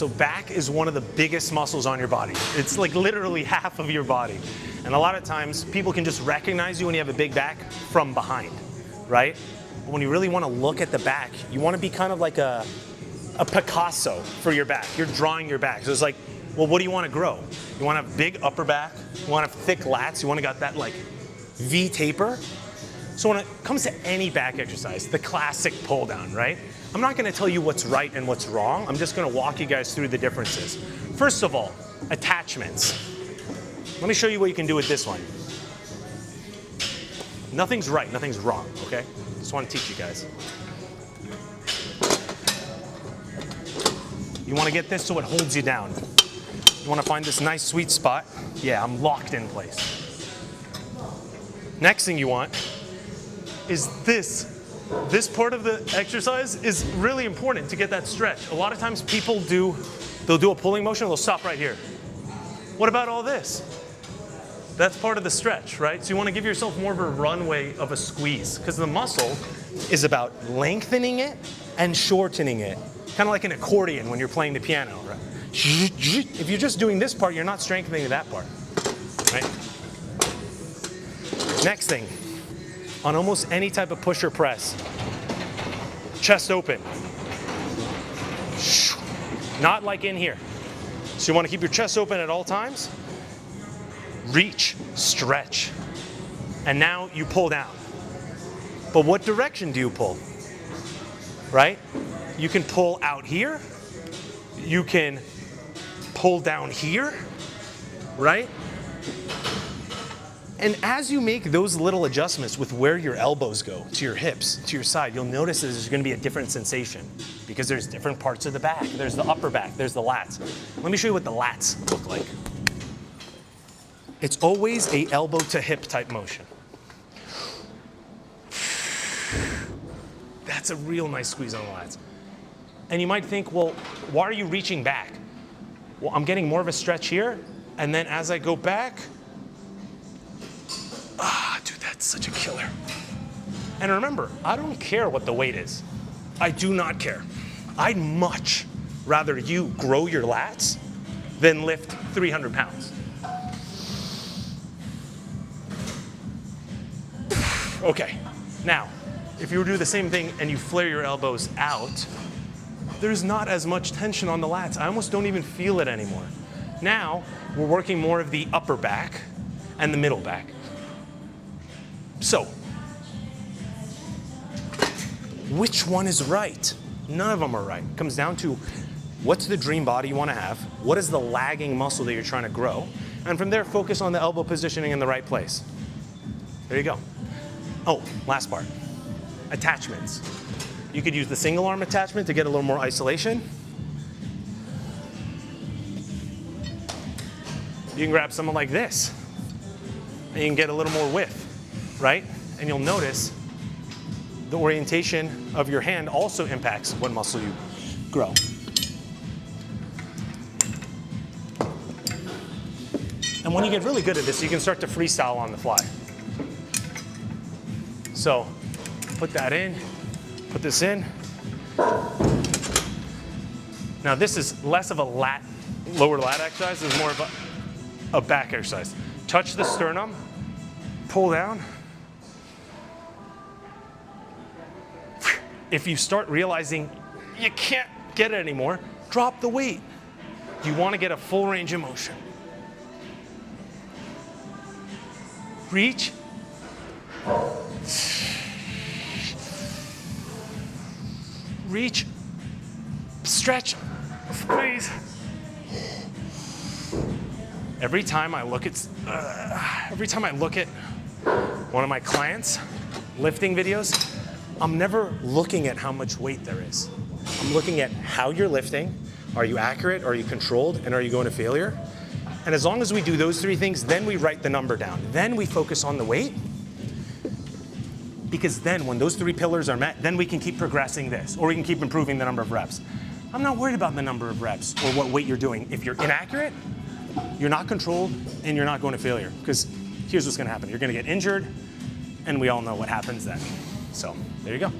So back is one of the biggest muscles on your body. It's like literally half of your body. And a lot of times people can just recognize you when you have a big back from behind, right? But when you really want to look at the back, you want to be kind of like a Picasso for your back. You're drawing your back. So it's like, well, what do you want to grow? You want to have big upper back. You want to have thick lats. You want to got that like V taper. So when it comes to any back exercise, the classic pull down, right? I'm not going to tell you what's right and what's wrong. I'm just going to walk you guys through the differences. First of all, attachments. Let me show you what you can do with this one. Nothing's right, nothing's wrong, okay? Just want to teach you guys. You want to get this so it holds you down. You want to find this nice sweet spot. Yeah, I'm locked in place. Next thing you want is this. This part of the exercise is really important to get that stretch. A lot of times people they'll do a pulling motion, they'll stop right here. What about all this? That's part of the stretch, right? So you want to give yourself more of a runway of a squeeze, because the muscle is about lengthening it and shortening it. Kind of like an accordion when you're playing the piano, right? If you're just doing this part, you're not strengthening that part, right? Next thing, on almost any type of push or press, chest open. Not like in here. So you want to keep your chest open at all times. Reach, stretch. And now you pull down. But what direction do you pull? Right? You can pull out here. You can pull down here, right? And as you make those little adjustments with where your elbows go, to your hips, to your side, you'll notice that there's going to be a different sensation because there's different parts of the back. There's the upper back, there's the lats. Let me show you what the lats look like. It's always a elbow to hip type motion. That's a real nice squeeze on the lats. And you might think, well, why are you reaching back? Well, I'm getting more of a stretch here, and then as I go back, dude, that's such a killer. And remember, I don't care what the weight is. I do not care. I'd much rather you grow your lats than lift 300 pounds. Okay, now, if you were to do the same thing and you flare your elbows out, there's not as much tension on the lats. I almost don't even feel it anymore. Now, we're working more of the upper back and the middle back. So, which one is right? None of them are right. It comes down to what's the dream body you want to have, what is the lagging muscle that you're trying to grow, and from there, focus on the elbow positioning in the right place. There you go. Oh, last part, attachments. You could use the single arm attachment to get a little more isolation. You can grab someone like this, and you can get a little more width, right? And you'll notice the orientation of your hand also impacts what muscle you grow. And when you get really good at this, you can start to freestyle on the fly. So put that in, put this in. Now this is less of a lower lat exercise, this is more of a back exercise. Touch the sternum, pull down. If you start realizing you can't get it anymore, drop the weight. You want to get a full range of motion. Reach. Reach, stretch, squeeze. Every time I look at one of my clients' lifting videos, I'm never looking at how much weight there is. I'm looking at how you're lifting. Are you accurate? Are you controlled? And are you going to failure? And as long as we do those three things, then we write the number down. Then we focus on the weight. Because then when those three pillars are met, then we can keep progressing this, or we can keep improving the number of reps. I'm not worried about the number of reps or what weight you're doing. If you're inaccurate, you're not controlled, and you're not going to failure. Because here's what's gonna happen. You're gonna get injured, and we all know what happens then. So there you go.